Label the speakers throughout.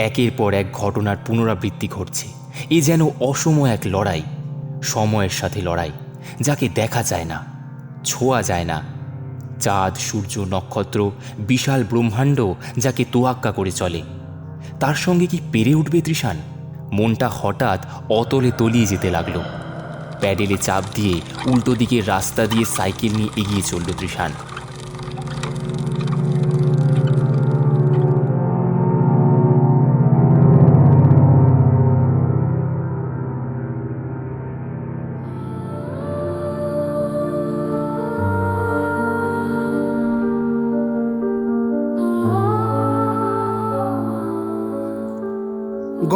Speaker 1: একের পর এক ঘটনার পুনরাবৃত্তি ঘটছে। এ যেন অসম এক লড়াই, সময়ের সাথে লড়াই, যাকে দেখা যায় না, ছোঁয়া যায় না। চাঁদ, সূর্য, নক্ষত্র, বিশাল ব্রহ্মাণ্ড যাকে তোয়াক্কা করে চলে, তার সঙ্গে কি পেরে উঠবে তৃষান? মনটা হঠাৎ অতলে তলিয়ে যেতে লাগলো। প্যাডেলে চাপ দিয়ে উল্টো দিকের রাস্তা দিয়ে সাইকেল নিয়ে এগিয়ে চলল তৃষান।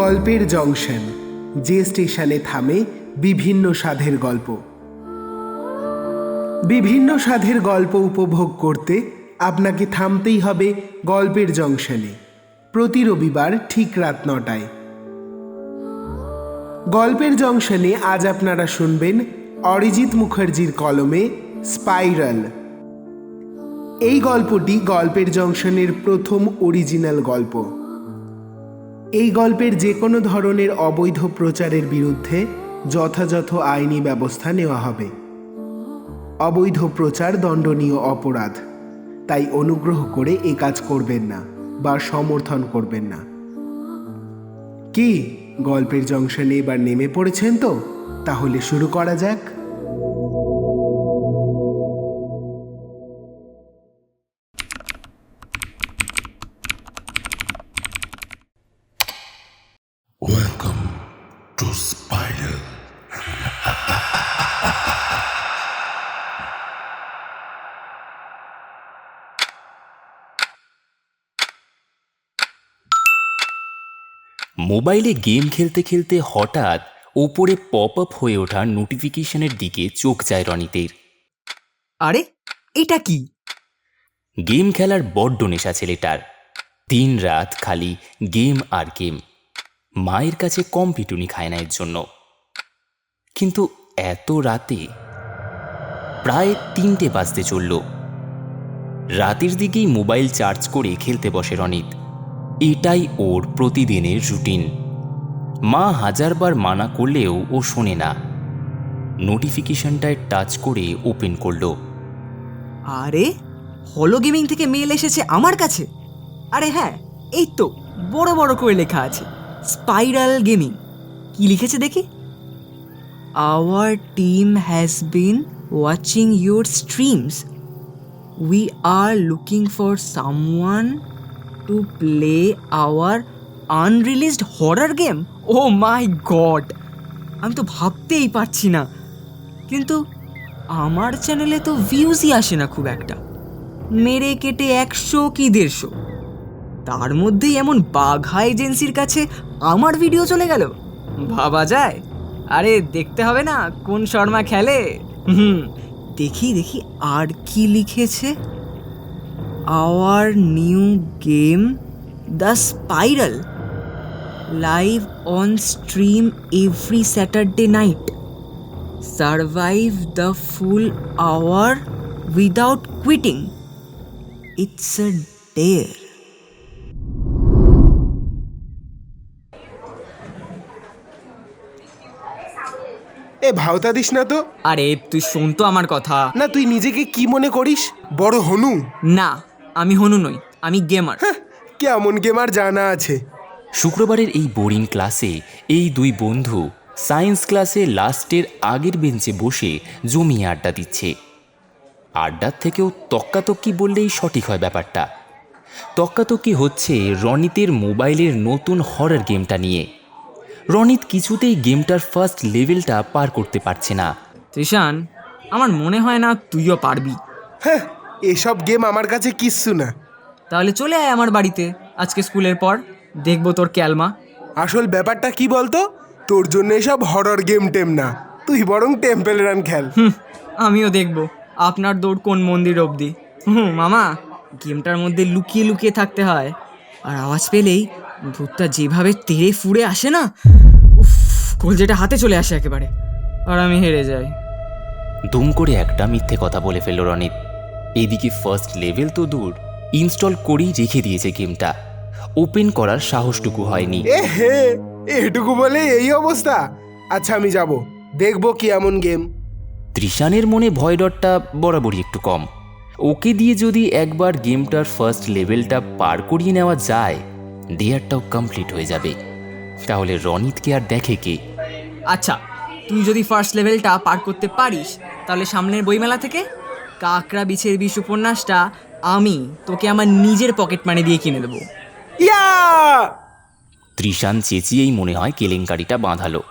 Speaker 2: গল্পের জংশন, যে স্টেশনে থামে বিভিন্ন স্বাদের গল্প। বিভিন্ন স্বাদের গল্প উপভোগ করতে আপনাকে থামতেই হবে গল্পের জংশনে, প্রতি রবিবার ঠিক রাত 9টায়। গল্পের জংশনে আজ আপনারা শুনবেন অরিজিৎ মুখার্জির কলমে স্পাইরাল। এই গল্পটি গল্পের জংশনের প্রথম অরিজিনাল গল্প। এই গল্পের যে কোনো ধরনের অবৈধ প্রচারের বিরুদ্ধে যথাযথ আইনি ব্যবস্থা নেওয়া হবে। অবৈধ প্রচার দণ্ডনীয় অপরাধ, তাই অনুগ্রহ করে এ কাজ করবেন না বা সমর্থন করবেন না। কি গল্পের জংশনে এবার নেমে পড়েছেন তো? তাহলে শুরু করা যাক।
Speaker 3: Welcome to Spiral.
Speaker 1: মোবাইলে গেম খেলতে খেলতে হঠাৎ ওপরে পপ আপ হয়ে ওঠা নোটিফিকেশনের দিকে চোখ যায় রনিতের।
Speaker 4: আরে এটা কি?
Speaker 1: গেম খেলার বড্ড নেশা ছেলেটার। দিন রাত খালি গেম আর গেম। মায়ের কাছে কম পিটুনি খায় না এর জন্য। কিন্তু এত রাতে, প্রায় 3টে বাজতে চলল। রাতের দিকেই মোবাইল চার্জ করে খেলতে বসে রনিত। এটাই ওর প্রতিদিনের রুটিন। মা হাজারবার মানা করলেও ও শোনে না। নোটিফিকেশনটায় টাচ করে ওপেন করলো।
Speaker 4: আরে হলো গেমিং থেকে মেল এসেছে আমার কাছে। আরে হ্যাঁ, এই তো বড় বড় করে লেখা আছে স্পাইরাল গেমিং। কি লিখেছে দেখি? Our team has been watching your streams. We are looking for someone to play our unreleased horror game. Oh my god, আমি তো ভাবতেই পারছি না। কিন্তু আমার চ্যানেলে তো ভিউজই আসে না খুব একটা, মেরে কেটে 100 কি 150। তার মধ্যেই এমন বাঘা এজেন্সির কাছে আমার ভিডিও চলে গেল, ভাবা যায়? আরে দেখতে হবে না কোন শর্মা খেলে। দেখি দেখি আর কি লিখেছে। Our new game the spiral, live on stream every Saturday night. Survive the full hour without quitting. It's a dare.
Speaker 2: এ ভাওতা দিস না তো।
Speaker 4: আরে তুই শোন তো আমার কথা।
Speaker 2: না, তুই নিজেকে কি মনে করিস? বড় হনু?
Speaker 4: না, আমি হনু নই, আমি গেমার।
Speaker 2: কেমন গেমার জানা আছে।
Speaker 1: শুক্রবারের এই বোরিং ক্লাসে এই দুই বন্ধু সায়েন্স ক্লাসে লাস্টের আগের বেঞ্চে বসে জমিয়ে আড্ডা দিচ্ছে। আড্ডার থেকেও তক্কাতক্কি বললেই সঠিক হয় ব্যাপারটা। তক্কাতক্কি হচ্ছে রনিতের মোবাইলের নতুন হরর গেমটা নিয়ে। রনিত কিছুতেই গেমটার ফার্স্ট লেভেলটা পার করতে পারছে না।
Speaker 4: তৃষান, আমার মনে হয় না তুইও পারবি।
Speaker 2: হ্যাঁ, এসব গেম আমার কাছে কিচ্ছু না।
Speaker 4: তাহলে চলে আয় আমার বাড়িতে আজকে স্কুলের পর, দেখবো তোর ক্যালমা।
Speaker 2: আসল ব্যাপারটা কি বলতো? তোর জন্য এসব হরর গেম টেম না, তুই বরং টেম্পল রান খেল।
Speaker 4: আমিও দেখবো আপনার দৌড় কোন মন্দির অবধি। মামা, গেমটার মধ্যে লুকিয়ে লুকিয়ে থাকতে হয়, আর আওয়াজ পেলেই ভূতটা যেভাবে তেড়ে ফুড়ে আসে না, উফ, কলজেটা হাতে চলে আসে একেবারে, আর আমি হেরে যাই।
Speaker 1: দুম করে একটা মিথ্যে কথা বলে ফেলল রনিত। এদিকে ফার্স্ট লেভেল তো দূর, ইনস্টল করেই রেখে দিয়েছে গেমটা। ওপেন করার সাহসটুকু হয়নি।
Speaker 2: হে, এটুকু বলে এই অবস্থা? আচ্ছা, আমি যাব, দেখবো কি এমন গেম।
Speaker 1: তৃষানের মনে ভয় ডরটা বরাবরই একটু কম। ওকে দিয়ে যদি একবার গেমটার ফার্স্ট লেভেলটা পার করিয়ে নেওয়া যায়, ডেয়ারটাও কমপ্লিট হয়ে যাবে। তাহলে রনিতকে আর দেখে কে?
Speaker 4: আচ্ছা, তুই যদি ফার্স্ট লেভেলটা পার করতে পারিস, তাহলে সামনের বইমেলা থেকে কাকড়া বিছের বিষ উপন্যাসটা আমি তোকে আমার নিজের পকেট মানি দিয়ে কিনে দেবো।
Speaker 2: ইয়া!
Speaker 1: তৃষান চেঁচিয়েই মনে হয় কেলেঙ্কারিটা বাঁধালো।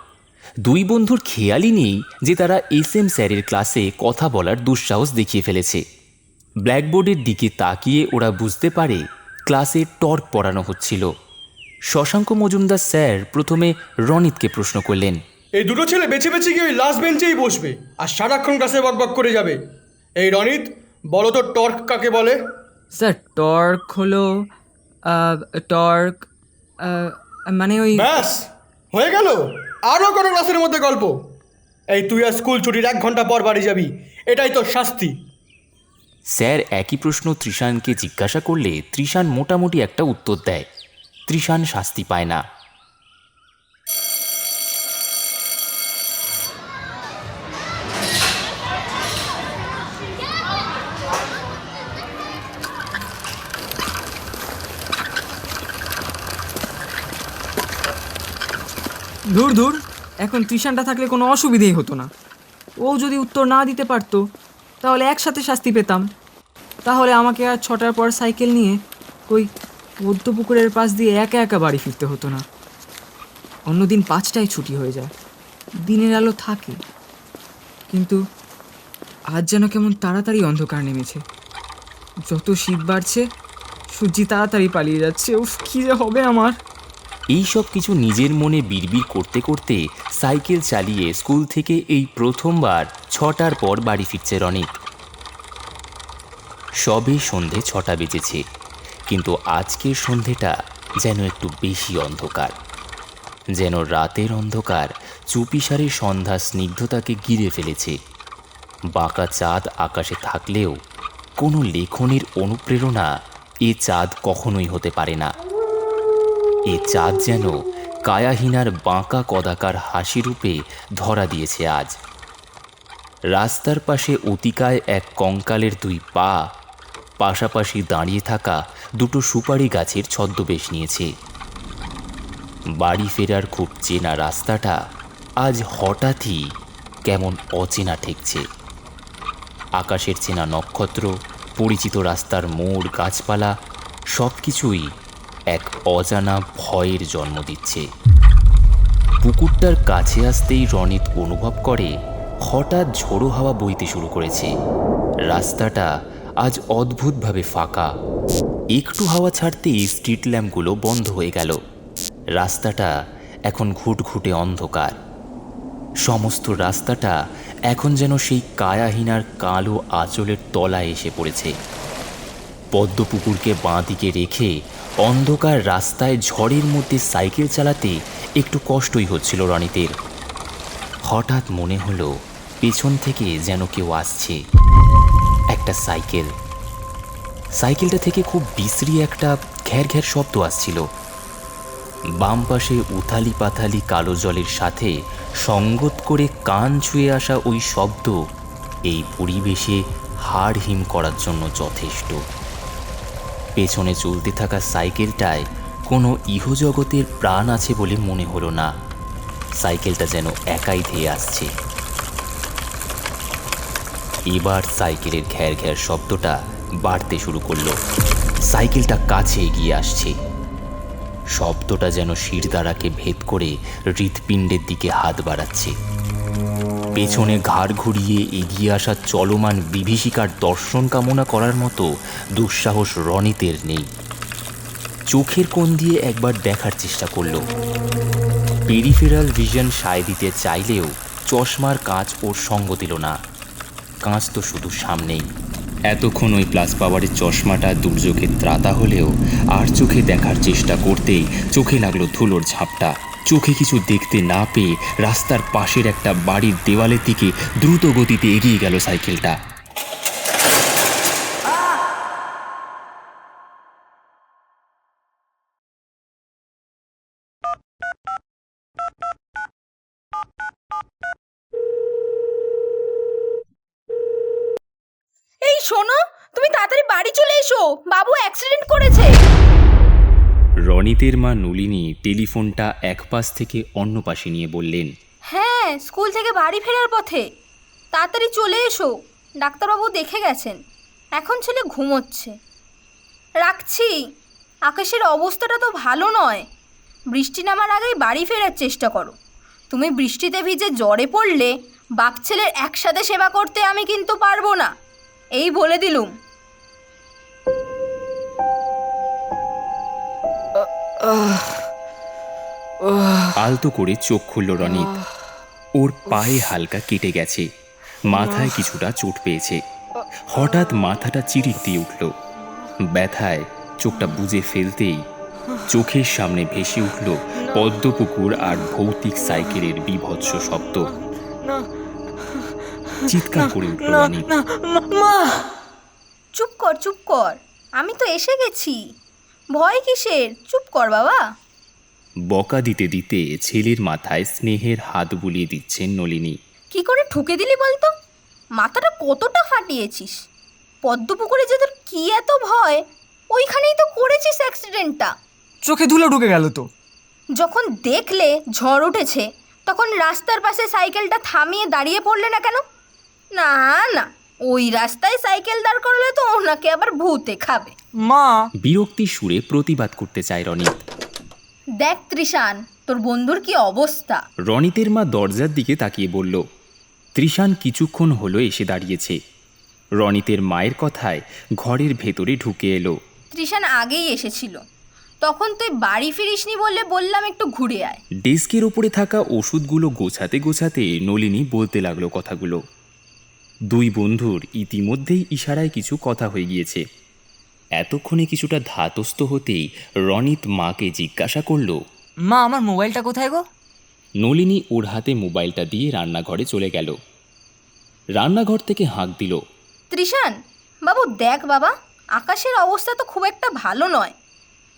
Speaker 1: দুই বন্ধুর খেয়ালই নেই যে তারা এসএম স্যারের ক্লাসে কথা বলার দুঃসাহস দেখিয়ে ফেলেছে। ব্ল্যাকবোর্ডের দিকে তাকিয়ে ওরা বুঝতে পারে ক্লাসে টর্ক পড়ানো হচ্ছিল। শশাঙ্ক মজুমদার স্যার প্রথমে রনিতকে প্রশ্ন করলেন,
Speaker 5: এই দুটো ছেলে বেছে বেছে গিয়ে ওই লাস্ট বেঞ্চেই বসবে আর সারাক্ষণ ক্লাসে বকবক করে যাবে। এই রনিত, বলো তো টর্ক কাকে বলে?
Speaker 4: স্যার, টর্ক হলো টর্ক মানে ওই
Speaker 5: ব্যাস, হয়ে গেল। আরও কোনো ক্লাসের মধ্যে গল্প? এই তুই আর স্কুল ছুটির 1 ঘন্টা পর বাড়ি যাবি, এটাই তোর শাস্তি।
Speaker 1: স্যার একই প্রশ্ন তৃষানকে জিজ্ঞাসা করলে তৃষান মোটামুটি একটা উত্তর দেয়। তৃষান শাস্তি পায় না।
Speaker 4: ধুর ধুর, এখন তৃষানটা থাকলে কোনো অসুবিধেই হতো না। ও যদি উত্তর না দিতে পারতো, তাহলে একসাথে শাস্তি পেতাম। তাহলে আমাকে আর 6টার পর সাইকেল নিয়ে ওই পদ্মপুকুরের পাশ দিয়ে একা একা বাড়ি ফিরতে হতো না। অন্যদিন 5টায় ছুটি হয়ে যায়, দিনের আলো থাকে, কিন্তু আজ যেন কেমন তাড়াতাড়ি অন্ধকার নেমেছে। যত শীত বাড়ছে, সূর্যি তাড়াতাড়ি পালিয়ে যাচ্ছে। উফ, কী যে হবে আমার!
Speaker 1: এই সব কিছু নিজের মনে বিড়বিড় করতে করতে সাইকেল চালিয়ে স্কুল থেকে এই প্রথমবার 6টার পর বাড়ি ফিরছে রনিত। সবে সন্ধে 6টা বেজেছে, কিন্তু আজকের সন্ধেটা যেন একটু বেশি অন্ধকার। যেন রাতের অন্ধকার চুপিসারে সন্ধ্যা স্নিগ্ধতাকে ঘিরে ফেলেছে। বাঁকা চাঁদ আকাশে থাকলেও কোনো লেখনের অনুপ্রেরণা এ চাঁদ কখনোই হতে পারে না। এ চাঁদ যেন কায়াহীনার বাঁকা কদাকার হাসি রূপে ধরা দিয়েছে আজ। রাস্তার পাশে অতিকায় এক কঙ্কালের 2 পা পাশাপাশি দাঁড়িয়ে থাকা দুটো সুপারি গাছের ছদ্মবেশ নিয়েছে। বাড়ি ফেরার খুব চেনা রাস্তাটা আজ হঠাৎই কেমন অচেনা ঠেকছে। আকাশের চেনা নক্ষত্র, পরিচিত রাস্তার মোড়, গাছপালা সব কিছুই এক অজানা ভয়ের জন্ম দিচ্ছে। পুকুরটার কাছে আসতেই রনিত অনুভব করে হঠাৎ ঝোড়ো হাওয়া বইতে শুরু করেছে। রাস্তাটা আজ অদ্ভুতভাবে ফাঁকা। একটু হাওয়া ছাড়তেই স্ট্রিট ল্যাম্পগুলো বন্ধ হয়ে গেল। রাস্তাটা এখন ঘুটঘুটে অন্ধকার। সমস্ত রাস্তাটা এখন যেন সেই কায়াহীনার কালো আঁচলের তলায় এসে পড়েছে। পদ্মপুকুরকে বাঁ দিকে রেখে অন্ধকার রাস্তায় ঝড়ের মধ্যে সাইকেল চালাতে একটু কষ্টই হচ্ছিল রনিতের। হঠাৎ মনে হলো পেছন থেকে যেন কেউ আসছে। একটা সাইকেল। সাইকেলটা থেকে খুব বিশ্রী একটা ঘ্যার ঘ্যার শব্দ আসছিল। বাম পাশে উথালি পাথালি কালো জলের সাথে সঙ্গত করে কান ছুঁয়ে আসা ওই শব্দ এই পরিবেশে হাড় হিম করার জন্য যথেষ্ট। পেছনে চলতে থাকা সাইকেলটায় কোনো ইহজগতের প্রাণ আছে বলে মনে হলো না। সাইকেলটা যেন একাই ধেয়ে আসছে। এবার সাইকেলের ঘ্যার ঘ্যার শব্দটা বাড়তে শুরু করলো। সাইকেলটা কাছে এগিয়ে আসছে। শব্দটা যেন শিরদাঁড়াকে ভেদ করে হৃৎপিণ্ডের দিকে হাত বাড়াচ্ছে। পেছনে ঘাড় ঘুরিয়ে এগিয়ে আসা চলমান বিভীষিকার দর্শন কামনা করার মতো দুঃসাহস রনিতের নেই। চোখের কোণ দিয়ে একবার দেখার চেষ্টা করল। পেরিফেরাল ভিশন সায় দিতে চাইলেও চশমার কাঁচ ওর সঙ্গ দিল না। কাঁচ তো শুধু সামনেই। এতক্ষণ ওই প্লাস পাওয়ারের চশমাটা দুর্যোগের ত্রাতা হলেও আর চোখে দেখার চেষ্টা করতেই চোখে লাগলো ধুলোর ঝাপটা। চোখে কিছু দেখতে না পেয়ে রাস্তার পাশের একটা বাড়ির দেওয়ালের দিকে দ্রুত গতিতে এগিয়ে গেল সাইকেলটা।
Speaker 6: তুমি তাড়াতাড়ি বাড়ি চলে এসো, বাবু অ্যাক্সিডেন্ট করেছে।
Speaker 1: রনিতের মা নলিনী টেলিফোনটা এক পাশ থেকে অন্য পাশে নিয়ে বললেন,
Speaker 6: হ্যাঁ, স্কুল থেকে বাড়ি ফেরার পথে। তাড়াতাড়ি চলে এসো, ডাক্তারবাবু দেখে গেছেন। এখন ছেলে ঘুমোচ্ছে। রাখছি। আকাশের অবস্থাটা তো ভালো নয়। বৃষ্টি নামার আগেই বাড়ি ফেরার চেষ্টা করো। তুমি বৃষ্টিতে ভিজে জ্বরে পড়লে বাপ ছেলের একসাথে সেবা করতে আমি কিন্তু পারবো না, এই বলে দিলুম।
Speaker 1: আলতো করে চোখ খুলল রনিত। ওর পায়ে হালকা কেটে গেছে, মাথায় কিছুটা চোট পেয়েছে। হঠাৎ মাথাটা চিরিক দিয়ে উঠল। ব্যথায় চোখটা বুজে ফেলতেই চোখের সামনে ভেসে উঠল পদ্মপুকুর আর ভৌতিক সাইকেলের বীভৎস শব্দ। চিৎকার করে উঠল রনিত।
Speaker 6: চুপ কর, চুপ কর, আমি তো এসে গেছি। ভয় কিসের? চুপ কর বাবা।
Speaker 1: বকা দিতে দিতে ছেলের মাথায় স্নেহের হাত বুলিয়ে দিচ্ছেন নলিনী।
Speaker 6: কি করে ঠুকে দিলি বলতো? মাথাটা কতটা ফাটিয়েছিস? পদ্মপুকুরে যে তোর কি এত ভয়, ওইখানেই তো করেছিস অ্যাক্সিডেন্টটা।
Speaker 4: চোখে ধুলো ঢুকে গেল তো।
Speaker 6: যখন দেখলে ঝড় উঠেছে, তখন রাস্তার পাশে সাইকেলটা থামিয়ে দাঁড়িয়ে পড়লে না কেন? না না, ওই রাস্তায় সাইকেল দাঁড় করলে তো ওনাকে আবার ভূতে খাবে।
Speaker 4: মা,
Speaker 1: বিরক্তি সুরে প্রতিবাদ করতে চায় রনিত।
Speaker 6: দেখ ত্রিশান, তোর বন্ধুর কি অবস্থা।
Speaker 1: রনিতের মা দরজার দিকে তাকিয়ে বলল। ত্রিশান কিছুক্ষণ হলো এসে দাঁড়িয়েছে। রনিতের মায়ের কথায় ঘরের ভেতরে ঢুকে এলো।
Speaker 6: ত্রিশান আগেই এসেছিল, তখন তুই বাড়ি ফিরিসনি বললে বললাম একটু ঘুরে আয়।
Speaker 1: ডেস্কের ওপরে থাকা ওষুধগুলো গোছাতে গোছাতে নলিনী বলতে লাগলো কথাগুলো। দুই বন্ধুর ইতিমধ্যেই ইশারায় কিছু কথা হয়ে গিয়েছে। এতক্ষণে কিছুটা ধাতস্থ হতেই রনিত মাকে জিজ্ঞাসা করল,
Speaker 4: মা আমার মোবাইলটা কোথায় গো?
Speaker 1: নলিনী ওর হাতে মোবাইলটা দিয়ে রান্নাঘরে চলে গেল। রান্নাঘর থেকে হাঁক দিল,
Speaker 6: ত্রিশান বাবু, দেখ বাবা, আকাশের অবস্থা তো খুব একটা ভালো নয়।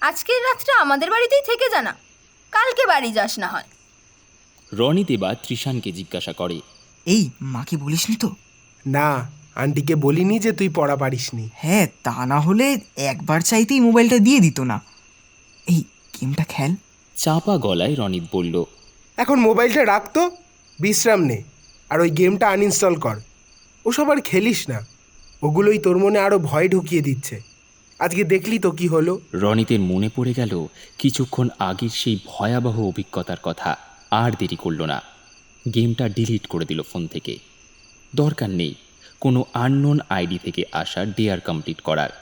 Speaker 6: আজকের রাতটা আমাদের বাড়িতেই থেকে জানা, কালকে বাড়ি যাস না হয়।
Speaker 1: রনিত এবার ত্রিশানকে জিজ্ঞাসা করে,
Speaker 4: এই মাকে বলিসনি তো?
Speaker 2: না, আন্টিকে বলিনি যে তুই পড়া পারিসনি।
Speaker 4: হ্যাঁ, তা না হলে একবার চাইতেই মোবাইলটা দিয়ে দিত না। এই গেমটা খেল।
Speaker 1: চাপা গলায় রনিত বলল,
Speaker 2: এখন মোবাইলটা রাখতো, বিশ্রাম নে, আর ওই গেমটা আনইনস্টল কর। ওসব আর খেলিস না, ওগুলোই তোর মনে আরও ভয় ঢুকিয়ে দিচ্ছে। আজকে দেখলি তো কি হলো।
Speaker 1: রনিতের মনে পড়ে গেল কিছুক্ষণ আগের সেই ভয়াবহ অভিজ্ঞতার কথা। আর দেরি করল না, গেমটা ডিলিট করে দিল ফোন থেকে। দরকার নেই কোনো আননোন আইডি থেকে আসা ডেয়ার কমপ্লিট করার।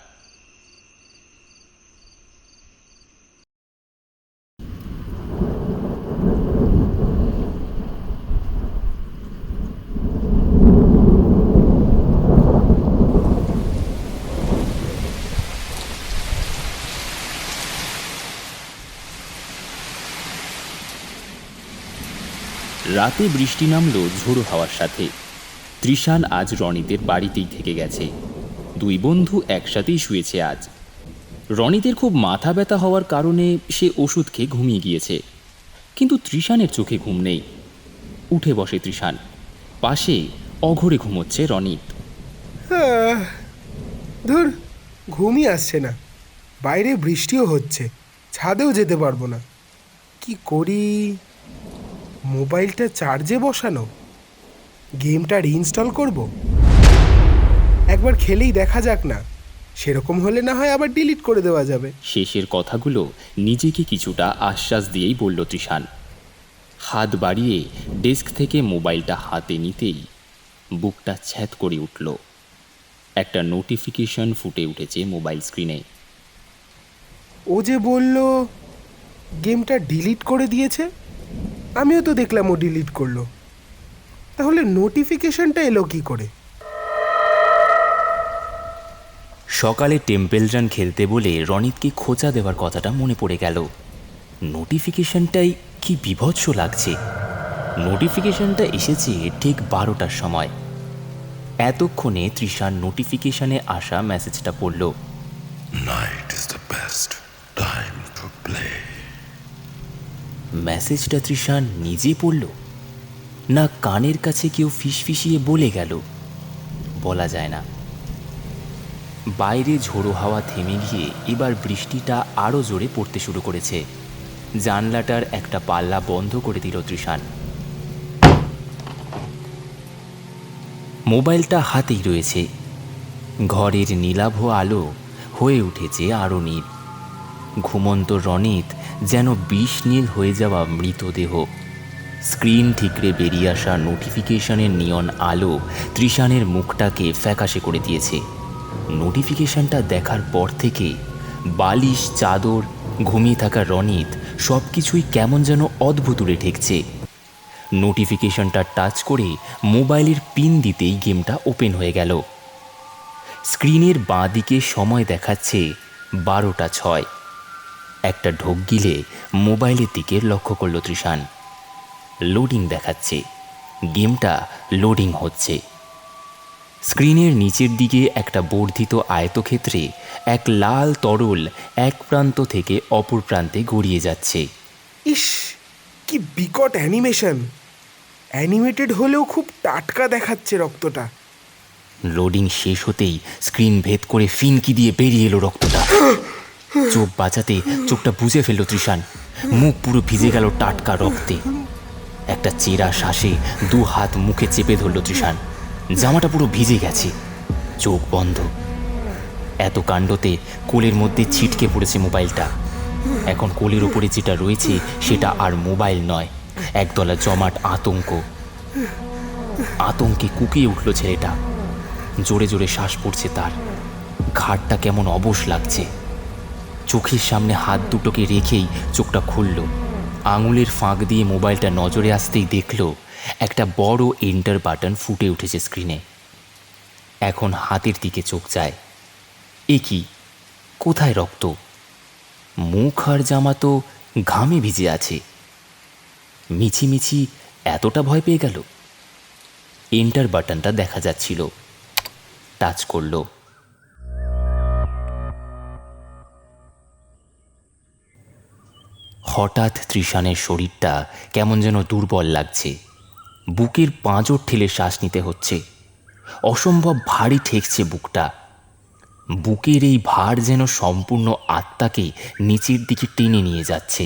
Speaker 1: রাতে বৃষ্টি নামলো ঝোড়ো হাওয়ার সাথে। ত্রিশান আজ রনিতের বাড়িতেই থেকে গেছে। দুই বন্ধু একসাথেই শুয়েছে আজ। রনিতের খুব মাথা ব্যথা হওয়ার কারণে সে ওষুধ খেয়ে ঘুমিয়ে গিয়েছে, কিন্তু ত্রিশানের চোখে ঘুম নেই। উঠে বসে ত্রিশান, পাশে অঘরে ঘুমোচ্ছে রনিত।
Speaker 2: ধুর, ঘুমই আসছে না। বাইরে বৃষ্টিও হচ্ছে, ছাদেও যেতে পারবো না। কি করি? মোবাইলটা চার্জে বসানো, গেমটা রিইনস্টল করব। একবার খেলেই দেখা যাক না, সেরকম হলে না হয় আবার ডিলিট করে দেওয়া যাবে।
Speaker 1: শেষের কথাগুলো নিজেকে কিছুটা আশ্বাস দিয়েই বলল ত্রিশান। হাত বাড়িয়ে ডেস্ক থেকে মোবাইলটা হাতে নিতেই বুকটা ছ্যাঁত করে উঠল। একটা নোটিফিকেশন ফুটে উঠেছে মোবাইল স্ক্রিনে।
Speaker 2: ও যে বলল গেমটা ডিলিট করে দিয়েছে, আমিও তো দেখলাম ও ডিলিট করলো। তাহলে নোটিফিকেশনটা এলো কি করে?
Speaker 1: সকালে টেম্পল রান খেলতে বলে রনিতকে খোঁচা দেওয়ার কথাটা মনে পড়ে গেল। নোটিফিকেশনটাই কি বিভৎস লাগছে। নোটিফিকেশনটা এসেছে ঠিক 12টার সময়। এতক্ষণে ত্রিশান নোটিফিকেশনে আসা মেসেজটা পড়ল।
Speaker 3: Night is the best time to play.
Speaker 1: মেসেজটা ত্রিশান নিজে পড়ল, না কানের কাছে কেউ ফিসফিসিয়ে বলে গেল? বলা যায় না। বাইরে ঝোড়ো হাওয়া থেমে গিয়ে এবার বৃষ্টিটা আরও জোরে পড়তে শুরু করেছে। জানলাটার একটা পাল্লা বন্ধ করে দিল তৃষান। মোবাইলটা হাতেই রয়েছে। ঘরের নীলাভ আলো হয়ে উঠেছে আরও নীল। ঘুমন্ত রনিত যেন বিষ নীল হয়ে যাওয়া মৃতদেহ। স্ক্রিন ঠিকরে বেরিয়ে আসা নোটিফিকেশনের নিয়ন আলো তৃষানের মুখটাকে ফ্যাকাশে করে দিয়েছে। নোটিফিকেশনটা দেখার পর থেকে বালিশ, চাদর, ঘুমিয়ে থাকা রনিত সব কিছুই কেমন যেন অদ্ভুত উড়ে ঠেকছে। নোটিফিকেশনটা টাচ করে মোবাইলের পিন দিতেই গেমটা ওপেন হয়ে গেল। স্ক্রিনের বাঁ দিকে সময় দেখাচ্ছে 12টা 6। একটা ঢোক গিলে মোবাইলের দিকে লক্ষ্য করল তৃষান। লোডিং দেখাচ্ছে, গেমটা লোডিং হচ্ছে। স্ক্রিনের নিচের দিকে একটা বর্ধিত আয়তক্ষেত্রে এক লাল তরল এক প্রান্ত থেকে অপর প্রান্তে গড়িয়ে যাচ্ছে।
Speaker 2: ইস, কি বিকট অ্যানিমেশন! অ্যানিমেটেড হলেও খুব টাটকা দেখাচ্ছে রক্তটা।
Speaker 1: লোডিং শেষ হতেই স্ক্রিন ভেদ করে ফিনকি দিয়ে বেরিয়ে এলো রক্তটা। চোখ বাঁচাতে চোখটা বুজে ফেলল তৃষান। মুখ পুরো ভিজে গেল টাটকা রক্তে। একটা চেরা শ্বাসে 2 হাত মুখে চেপে ধরল তৃষান। জামাটা পুরো ভিজে গেছে, চোখ বন্ধ। এত কাণ্ডতে কোলের মধ্যে ছিটকে পড়েছে মোবাইলটা। এখন কোলের ওপরে যেটা রয়েছে সেটা আর মোবাইল নয়, একদলা জমাট আতঙ্ক। আতঙ্কে কুকিয়ে উঠল ছেলেটা। জোরে জোরে শ্বাস পড়ছে তার। ঘাড়টা কেমন অবশ লাগছে। চোখের সামনে হাত দুটোকে রেখেই চোখটা খুলল। আঙুলের ফাঁক দিয়ে মোবাইলটা নজরে আসতেই দেখল একটা বড় এন্টার বাটন ফুটে উঠেছে স্ক্রিনে। এখন হাতের দিকে চোখ যায়। এ কি, কোথায় রক্ত? মুখ আর জামা তো ঘামে ভিজে আছে। মিছিমিছি এতটা ভয় পেয়ে গেল। এন্টার বাটনটা দেখা যাচ্ছিল। টাচ করলো। হঠাৎ তৃষানের শরীরটা কেমন যেন দুর্বল লাগছে। বুকের পাঁজর ঠেলে শ্বাস নিতে হচ্ছে। অসম্ভব ভারী ঠেকছে বুকটা। বুকের এই ভার যেন সম্পূর্ণ আত্মাকে নিচের দিকে টেনে নিয়ে যাচ্ছে।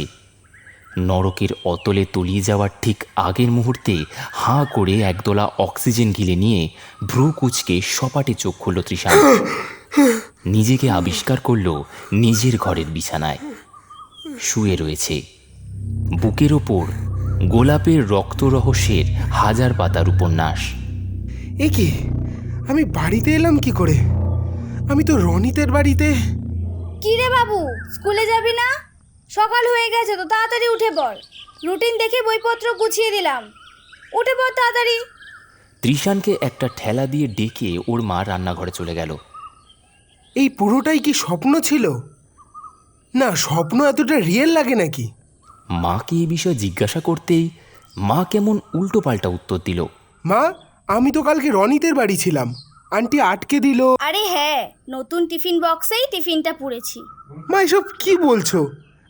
Speaker 1: নরকের অতলে তলিয়ে যাওয়ার ঠিক আগের মুহূর্তে হাঁ করে একদলা অক্সিজেন গিলে নিয়ে ভ্রু কুঁচকে সপাটে চোখ খুলল তৃষান। নিজেকে আবিষ্কার করল নিজের ঘরের বিছানায় শুয়ে রয়েছে। বুকের ওপর গোলাপের রক্ত রহস্যের 1000 পাতার উপন্যাস।
Speaker 2: এ কি, আমি বাড়িতে এলাম কি করে? আমি তো রনিতের বাড়িতে।
Speaker 6: কি রে বাবু, স্কুলে যাবি না? সকাল হয়ে গেছে তো, তাড়াতাড়ি উঠে পড়। রুটিন দেখে বইপত্র গুছিয়ে দিলাম, উঠে পড় তাড়াতাড়ি।
Speaker 1: তৃষানকে একটা ঠেলা দিয়ে ডেকে ওর মা রান্নাঘরে চলে গেল।
Speaker 2: এই পুরোটাই কি স্বপ্ন ছিল? না, স্বপ্ন এতটা রিয়েল লাগে নাকি?
Speaker 1: মাকে এই বিষয়ে জিজ্ঞাসা করতেই মা কেমন উল্টো পাল্টা উত্তর দিল।
Speaker 2: মা, আমি তো কালকে রনিতের বাড়ি ছিলাম, আন্টি আটকে দিল।
Speaker 7: আরে হ্যাঁ, নতুন টিফিন বক্সেই টিফিনটা পুড়েছি।
Speaker 2: মা, এসব কি বলছো?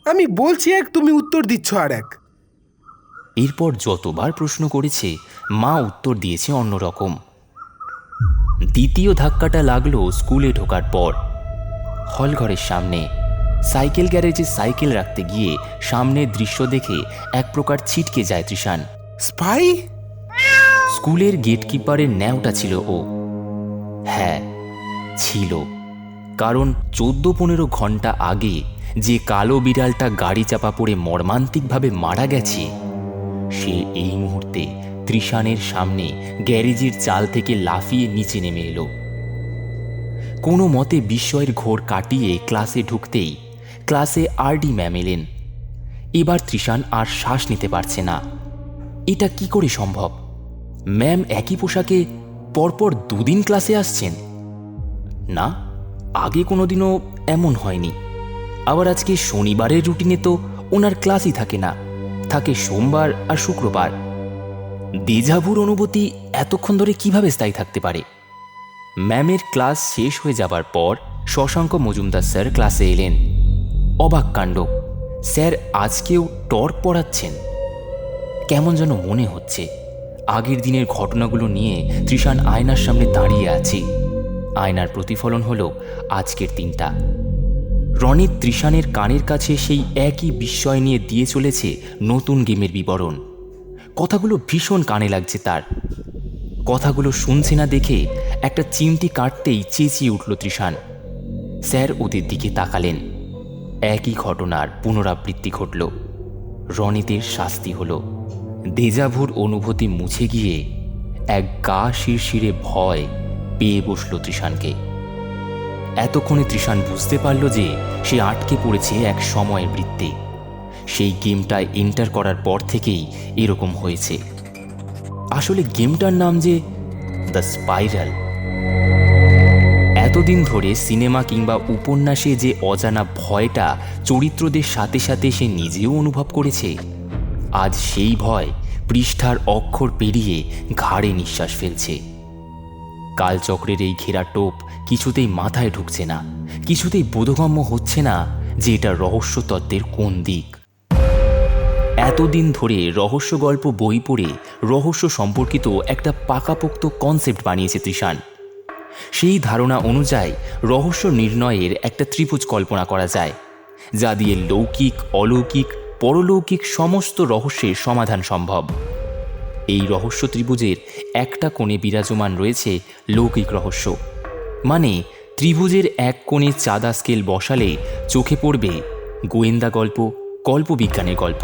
Speaker 2: আমি বলছি এক, তুমি উত্তর দিচ্ছ আর এক।
Speaker 1: এরপর যতবার প্রশ্ন করেছে মা উত্তর দিয়েছে অন্যরকম। দ্বিতীয় ধাক্কাটা লাগলো স্কুলে ঢোকার পর। হলঘরের সামনে সাইকেল গ্যারেজে সাইকেল রাখতে গিয়ে সামনের দৃশ্য দেখে এক প্রকার ছিটকে যায় তৃষান।
Speaker 2: স্পাই?
Speaker 1: স্কুলের গেটকিপারের ন্যাওটা ছিল ও। হ্যাঁ, ছিল। কারণ 14-15 ঘন্টা আগে যে কালো বিড়ালটা গাড়ি চাপা পড়ে মর্মান্তিকভাবে মারা গেছে, সে এই মুহূর্তে তৃষানের সামনে গ্যারেজের চাল থেকে লাফিয়ে নিচে নেমে এলো। কোনো মতে বিস্ময়ের ঘোর কাটিয়ে ক্লাসে ঢুকতেই ক্লাসে আরডি ম্যাম এলেন। এবার তৃষান আর শ্বাস নিতে পারছে না। এটা কি করে সম্ভব? ম্যাম একই পোশাকে পরপর 2 দিন ক্লাসে আসছেন? না, আগে কোনোদিনও এমন হয়নি। আবার আজকে শনিবারের রুটিনে তো ওনার ক্লাসই থাকে না, থাকে সোমবার আর শুক্রবার। দেজাভুর অনুভূতি এতক্ষণ ধরে কিভাবে স্থায়ী থাকতে পারে? ম্যামের ক্লাস শেষ হয়ে যাবার পর শশাঙ্ক মজুমদার স্যার ক্লাসে এলেন। অবাক কাণ্ড, স্যার আজকেও টর্ক পড়াচ্ছেন। কেমন যেন মনে হচ্ছে আগের দিনের ঘটনাগুলো নিয়ে তৃষান আয়নার সামনে দাঁড়িয়ে আছে। আয়নার প্রতিফলন হলো আজকের দিনটা। রনিত তৃষানের কানের কাছে সেই একই বিস্ময় নিয়ে দিয়ে চলেছে নতুন গেমের বিবরণ। কথাগুলো ভীষণ কানে লাগছে তার। কথাগুলো শুনছে না দেখে একটা চিমটি কাটতেই চেঁচিয়ে উঠল তৃষান। স্যার ওদের দিকে তাকালেন। একই ঘটনার পুনরাবৃত্তি ঘটল। রনিতের শাস্তি হলো। দেজাভুর অনুভূতি মুছে গিয়ে এক গা শিরশিরে ভয় পেয়ে বসল তৃষানকে। এতক্ষণে তৃষান বুঝতে পারল যে সে আটকে পড়েছে এক সময়ের বৃত্তে। সেই গেমটায় এন্টার করার পর থেকেই এরকম হয়েছে। আসলে গেমটার নাম যে দ্য স্পাইরাল। এতদিন ধরে সিনেমা কিংবা উপন্যাসে যে অজানা ভয়টা চরিত্রদের সাথে সাথে সে নিজেও অনুভব করেছে, আজ সেই ভয় পৃষ্ঠার অক্ষর পেরিয়ে ঘাড়ে নিঃশ্বাস ফেলছে। কালচক্রের এই ঘেরা টোপ কিছুতেই মাথায় ঢুকছে না, কিছুতেই বোধগম্য হচ্ছে না যে এটা রহস্যতত্ত্বের কোন দিক। এতদিন ধরে রহস্য গল্প বই পড়ে রহস্য সম্পর্কিত একটা পাকাপোক্ত কনসেপ্ট বানিয়েছে তৃষান। সেই ধারণা অনুযায়ী রহস্য নির্ণয়ের একটা ত্রিভুজ কল্পনা করা যায়, যা দিয়ে লৌকিক, অলৌকিক, পরলৌকিক সমস্ত রহস্যের সমাধান সম্ভব। এই রহস্য ত্রিভুজের একটা কোণে বিরাজমান রয়েছে লৌকিক রহস্য। মানে ত্রিভুজের এক কোণে চাঁদা স্কেল বসালে চোখে পড়বে গোয়েন্দা গল্প, কল্পবিজ্ঞানের গল্প,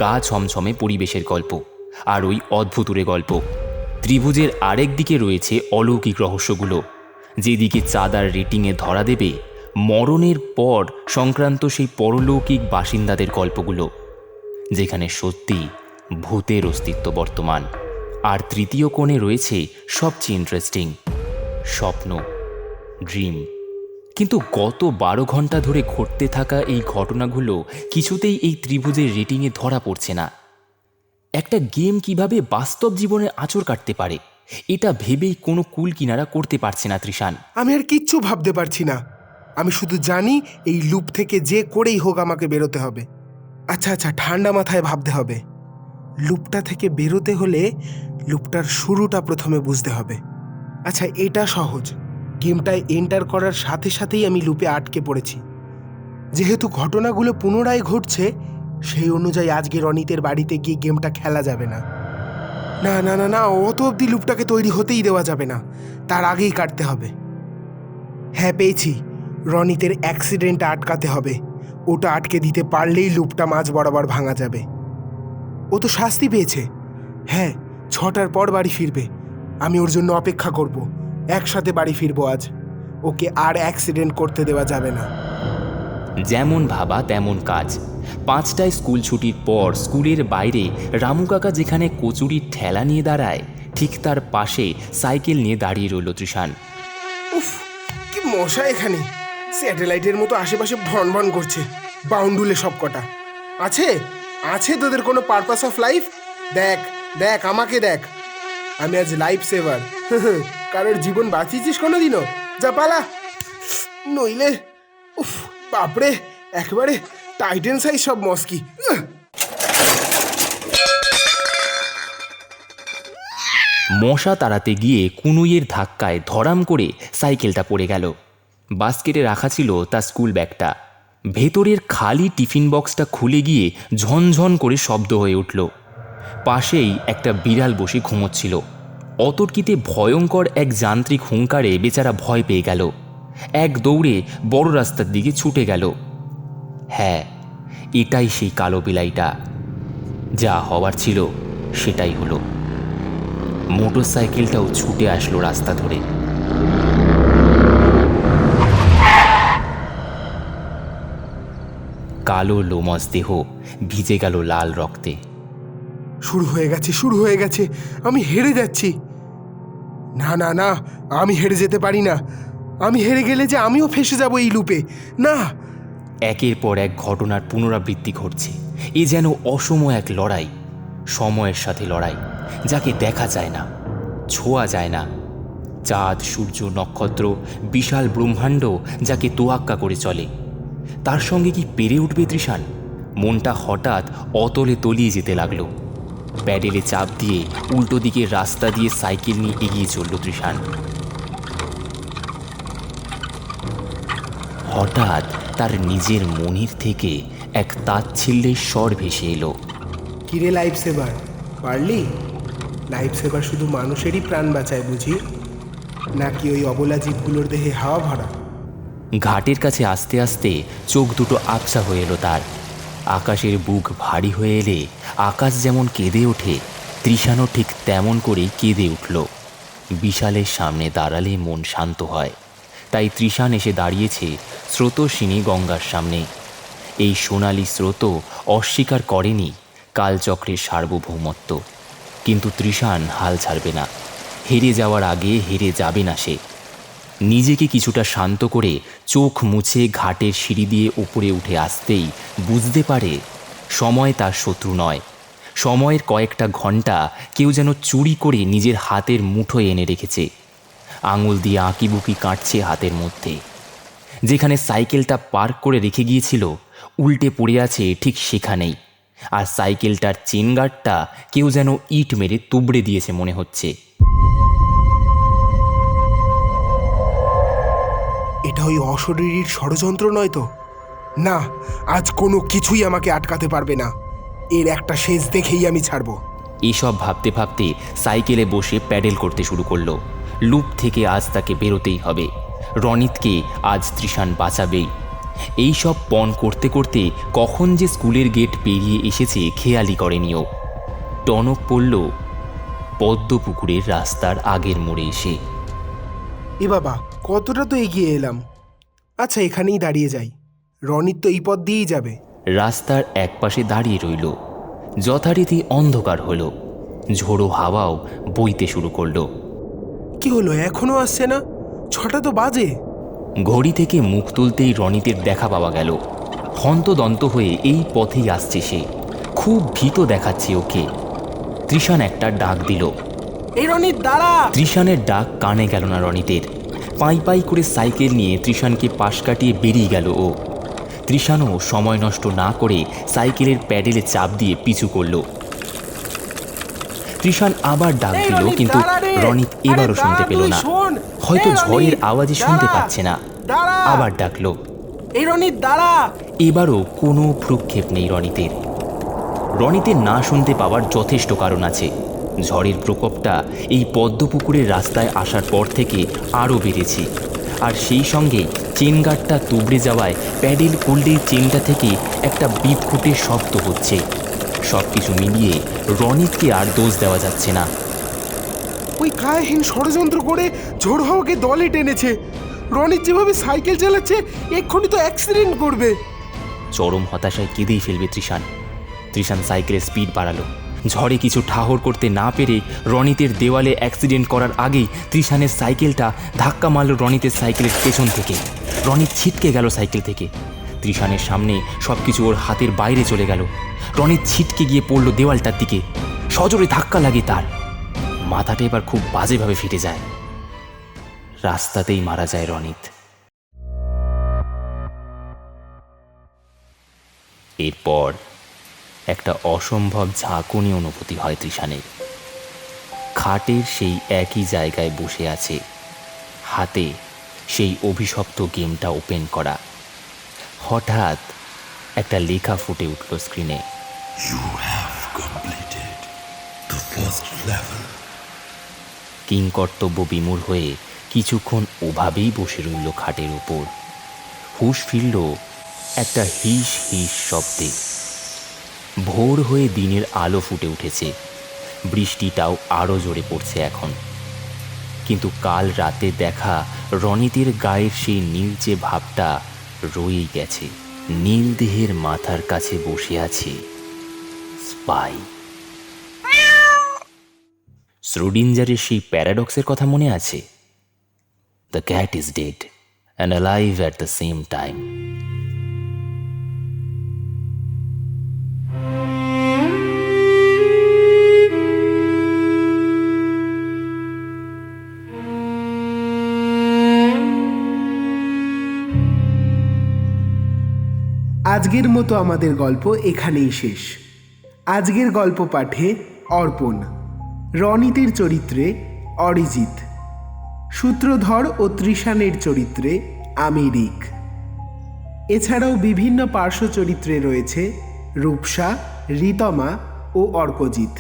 Speaker 1: গা ছমছমে পরিবেশের গল্প, আর ওই অদ্ভুতুরে গল্প। ত্রিভুজের আরেক দিকে রয়েছে অলৌকিক রহস্যগুলো, যেদিকে চাঁদার রেটিংয়ে ধরা দেবে মরণের পর সংক্রান্ত সেই পরলৌকিক বাসিন্দাদের গল্পগুলো, যেখানে সত্যি ভূতের অস্তিত্ব বর্তমান। আর তৃতীয় কোণে রয়েছে সবচেয়ে ইন্টারেস্টিং স্বপ্ন, ড্রিম। কিন্তু গত 12 ঘন্টা ধরে ঘটতে থাকা এই ঘটনাগুলো কিছুতেই এই ত্রিভুজের রেটিংয়ে ধরা পড়ছে না। একটা গেম কিভাবে বাস্তব জীবনে আঁচড় কাটতে পারে, এটা ভেবেই কোনো কুল কিনারা করতে পারছে না তৃষান।
Speaker 2: আমি আর কিচ্ছু ভাবতে পারছি না। আমি শুধু জানি এই লুপ থেকে যে করেই হোক আমাকে বেরোতে হবে। আচ্ছা, ঠান্ডা মাথায় ভাবতে হবে। লুপটা থেকে বেরোতে হলে লুপটার শুরুটা প্রথমে বুঝতে হবে। আচ্ছা, এটা সহজ। গেমটায় এন্টার করার সাথে সাথেই আমি লুপে আটকে পড়েছি। যেহেতু ঘটনাগুলো পুনরায় ঘটছে, সেই অনুযায়ী আজকে রনিতের বাড়িতে গিয়ে গেমটা খেলা যাবে না। না না না না, অত অবধি লুপটাকে তৈরি হতেই দেওয়া যাবে না, তার আগেই কাটতে হবে। হ্যাঁ, পেয়েছি। রনিতের অ্যাক্সিডেন্টটা আটকাতে হবে। ওটা আটকে দিতে পারলেই লুপটা মাঝ বরাবর ভাঙা যাবে। ও তো শাস্তি পেয়েছে। হ্যাঁ, 6টার পর বাড়ি ফিরবে। আমি ওর জন্য অপেক্ষা করব। একসাথে বাড়ি ফিরবো আজ। ওকে আর অ্যাক্সিডেন্ট করতে দেওয়া যাবে না।
Speaker 1: যেমন ভাবা তেমন কাজ। 5টায় স্কুল ছুটির পর স্কুলের বাইরে রামু কাকা যেখানে কচুরির ঠেলা নিয়ে দাঁড়ায়, ঠিক তার পাশে সাইকেল নিয়ে দাঁড়িয়ে রইল তৃষান।
Speaker 2: উফ, কি মশা এখানে! স্যাটেলাইটের মতো আশেপাশে ভন ভন করছে। বাউন্ডুলে সব কটা আছে তোদের কোনো পারপাস অফ লাইফ? দেখ আমাকে দেখ। আমি আজ লাইফ সেভার। কারোর জীবন বাঁচিয়েছিস কোনোদিনও? যা পালা, নইলে উফ বাপরে, একেবারে টাইটেন সাইজ সব মস্কি।
Speaker 1: মশা তাড়াতে গিয়ে কুনুইয়ের ধাক্কায় ধরাম করে সাইকেলটা পড়ে গেল। বাস্কেটে রাখা ছিল তার স্কুল ব্যাগটা। ভেতরের খালি টিফিন বক্সটা খুলে গিয়ে ঝনঝন করে শব্দ হয়ে উঠল। পাশেই একটা বিড়াল বসে ঘুমোচ্ছিল। অতর্কিতে ভয়ঙ্কর এক যান্ত্রিক হুঙ্কারে বেচারা ভয় পেয়ে গেল। এক দৌড়ে বড় রাস্তার দিকে ছুটে গেল। হ্যাঁ, এটাই সেই কালো বিলাইটা। যা হওয়ার ছিল সেটাই হলো। মোটর সাইকেলটাও ছুটে আসলো রাস্তা ধরে। কালো লোমস দেহ ভিজে গেল লাল রক্তে।
Speaker 2: শুরু হয়ে গেছে। আমি হেরে যাচ্ছি। না না না, আমি হেরে যেতে পারি না। আমি হেরে গেলে যে আমিও ফেসে যাব এই লুপে। না।
Speaker 1: একের পর এক ঘটনার পুনরাবৃত্তি ঘটছে। এ যেন অসম এক লড়াই, সময়ের সাথে লড়াই, যাকে দেখা যায় না, ছোঁয়া যায় না। চাঁদ, সূর্য, নক্ষত্র, বিশাল ব্রহ্মাণ্ড যাকে তোয়াক্কা করে চলে, তার সঙ্গে কি পেরে উঠবে তৃষান? মনটা হঠাৎ অতলে তলিয়ে যেতে লাগলো। প্যাডেলে চাপ দিয়ে উল্টো দিকের রাস্তা দিয়ে সাইকেল নিয়ে এগিয়ে চলল তৃষান। হঠাৎ তার নিজের মনের থেকে এক তাচ্ছিল্যের স্বর ভেসে এলো।
Speaker 2: কিরে লাইফ সেভার, পারলি? লাইফ সেভার শুধু মানুষেরই প্রাণ বাঁচায় বুঝি, নাকি ওই অবলা জীবগুলোর দেহে হাওয়া ভরা?
Speaker 1: ঘাটের কাছে আস্তে আস্তে চোখ দুটো আবছা হয়ে এলো তার। আকাশের বুক ভারী হয়ে এলে আকাশ যেমন কেঁদে ওঠে, তৃষানও ঠিক তেমন করেই কেঁদে উঠল। বিশালের সামনে দাঁড়ালে মন শান্ত হয়, তাই তৃষান এসে দাঁড়িয়েছে স্রোতস্বিনী গঙ্গার সামনে। এই সোনালি স্রোত অস্বীকার করেনি কালচক্রের সার্বভৌমত্ব, কিন্তু তৃষান হাল ছাড়বে না। হেরে যাওয়ার আগে হেরে যাবে না সে। নিজেকে কিছুটা শান্ত করে চোখ মুছে ঘাটের সিঁড়ি দিয়ে উপরে উঠে আসতেই বুঝতে পারে সময় তার শত্রু নয়। সময়ের কয়েকটা ঘন্টা কেউ যেন চুরি করে নিজের হাতের মুঠোয় এনে রেখেছে। আঙুল দিয়ে আঁকিবুকি কাটছে হাতের মধ্যে। যেখানে সাইকেলটা পার্ক করে রেখে গিয়েছিল উল্টে পড়ে আছে ঠিক সেখানেই, আর সাইকেলটার চেন গার্ডটা কেউ যেন ইট মেরে তুবড়ে দিয়েছে মনে হচ্ছে।
Speaker 2: এটা ওই অশরীরীর ষড়যন্ত্র নয় তো? না, আজ কোনো কিছুই আমাকে আটকাতে পারবে না। এর একটা শেষ দেখেই আমি ছাড়বো।
Speaker 1: এসব ভাবতে ভাবতে সাইকেলে বসে প্যাডেল করতে শুরু করলো। লুপ থেকে আজ তাকে বেরোতেই হবে। রনিতকে আজ তৃষান বাঁচাবেই। এই সব পণ করতে করতে কখন যে স্কুলের গেট পেরিয়ে এসেছে খেয়ালই করেনিও। টনক পড়ল পদ্মপুকুরের রাস্তার আগের মোড়ে এসে।
Speaker 2: এ বাবা, কতটা তো এগিয়ে এলাম। আচ্ছা, এখানেই দাঁড়িয়ে যাই। রনিত তো এই পথ দিয়েই যাবে।
Speaker 1: রাস্তার একপাশে দাঁড়িয়ে রইল। যথারীতি অন্ধকার হলো। ঝোড়ো হাওয়াও বইতে শুরু করলো।
Speaker 2: কি হলো, এখনো আসছে না? 6টা তো বাজে।
Speaker 1: ঘড়ি থেকে মুখ তুলতেই রনিতের দেখা পাওয়া গেল। হন্তদন্ত হয়ে এই পথেই আসছে সে। খুব ভীত দেখাচ্ছে ওকে। তৃষান একটা ডাক দিল।
Speaker 2: এই রনিত, দাঁড়া!
Speaker 1: তৃষানের ডাক কানে গেল না রনিতের। পাই পাই করে সাইকেল নিয়ে তৃষানকে পাশ কাটিয়ে বেরিয়ে গেল ও। তৃষানও সময় নষ্ট না করে সাইকেলের প্যাডেলে চাপ দিয়ে পিছু করল। তৃষান আবার ডাক দিল, কিন্তু রনিত এবারও শুনতে পেল না। হয়তো ঝড়ের আওয়াজে শুনতে পাচ্ছে না। আবার ডাকলো,
Speaker 2: এই রনিত, দাঁড়া!
Speaker 1: এবারও কোনো ভ্রুক্ষেপ নেই রনিতের। রনিতের না শুনতে পাওয়ার যথেষ্ট কারণ আছে। ঝড়ের প্রকোপটা এই পদ্মপুকুরের রাস্তায় আসার পর থেকে আরও বেড়েছে, আর সেই সঙ্গে চেন গার্ডটা তুবড়ে যাওয়ায় প্যাডেল করলেই চেনটা থেকে একটা বিদঘুটে শব্দ হচ্ছে। সব কিছু মিলিয়ে রনিতকে আর দোষ দেওয়া যাচ্ছে না।
Speaker 2: ওই গায়েহীন ষড়যন্ত্র করে ঝোড় হাওয়াকে দলে টেনেছে। রনিত যেভাবে সাইকেল চালাচ্ছে, এক্ষুনি তো অ্যাক্সিডেন্ট করবে।
Speaker 1: চরম হতাশায় কেঁদেই ফেলবে তৃষান। তৃষান সাইকেলের স্পিড বাড়ালো। ঝড়ে কিছু ঠাহর করতে না পেরে রনিতের দেওয়ালে অ্যাক্সিডেন্ট করার আগেই তৃষানের সাইকেলটা ধাক্কা মারল রনিতের সাইকেলের পেছন থেকে। রনিত ছিটকে গেল সাইকেল থেকে। তৃষানের সামনে সব কিছু ওর হাতের বাইরে চলে গেল। রনিত ছিটকে গিয়ে পড়ল দেওয়ালটার দিকে। সজোরে ধাক্কা লাগে তার। মাথাটা এবার খুব বাজেভাবে ফেটে যায়। রাস্তাতেই মারা যায় রনিত। এরপর একটা অসম্ভব ঝাঁকুনি অনুভূতি হয় তৃষানের। খাটের সেই একই জায়গায় বসে আছে, হাতে সেই অভিশপ্ত গেমটা ওপেন করা। হঠাৎ একটা লেখা ফুটে উঠল স্ক্রিনে।
Speaker 3: You have completed the first level.
Speaker 1: কিংকর্তব্য বিমূঢ় হয়ে কিছুক্ষণ ওভাবেই বসে রইল খাটের উপর। হুঁশ ফিরল একটা হিস হিস শব্দে। ভোর হয়ে দিনের আলো ফুটে উঠেছে। বৃষ্টিটাও আরও জোরে পড়ছে এখন। কিন্তু কাল রাতে দেখা রনিতের গায়ের সেই নীলচে ভাবটা রয়েই গেছে। নীল দেহের মাথার কাছে বসে আছে স্পাই। শ্রোডিঞ্জারের সেই প্যারাডক্সের কথা মনে আছে? The cat is dead and alive at the same time.
Speaker 2: আজকের মতো আমাদের গল্প এখানেই শেষ। আজকের গল্প পাঠে অর্পণ, রনিতের চরিত্রে অরিজিৎ, সূত্রধর ও তৃষানের চরিত্রে আমি রিক, এছাড়াও বিভিন্ন পার্শ্ব চরিত্রে রয়েছে রূপসা, রিতমা ও অর্কজিৎ।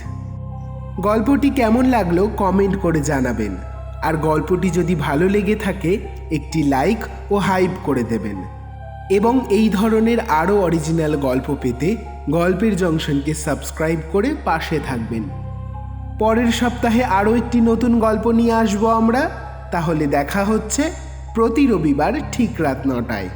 Speaker 2: গল্পটি কেমন লাগলো কমেন্ট করে জানাবেন, আর গল্পটি যদি ভালো লেগে থাকে একটি লাইক ও হাইপ করে দেবেন। এবং এই ধরনের আরও অরিজিনাল গল্প পেতে গল্পের জংশনকে সাবস্ক্রাইব করে পাশে থাকবেন। পরের সপ্তাহে আরও একটি নতুন গল্প নিয়ে আসবো আমরা। তাহলে দেখা হচ্ছে প্রতি রবিবার ঠিক রাত 9টায়।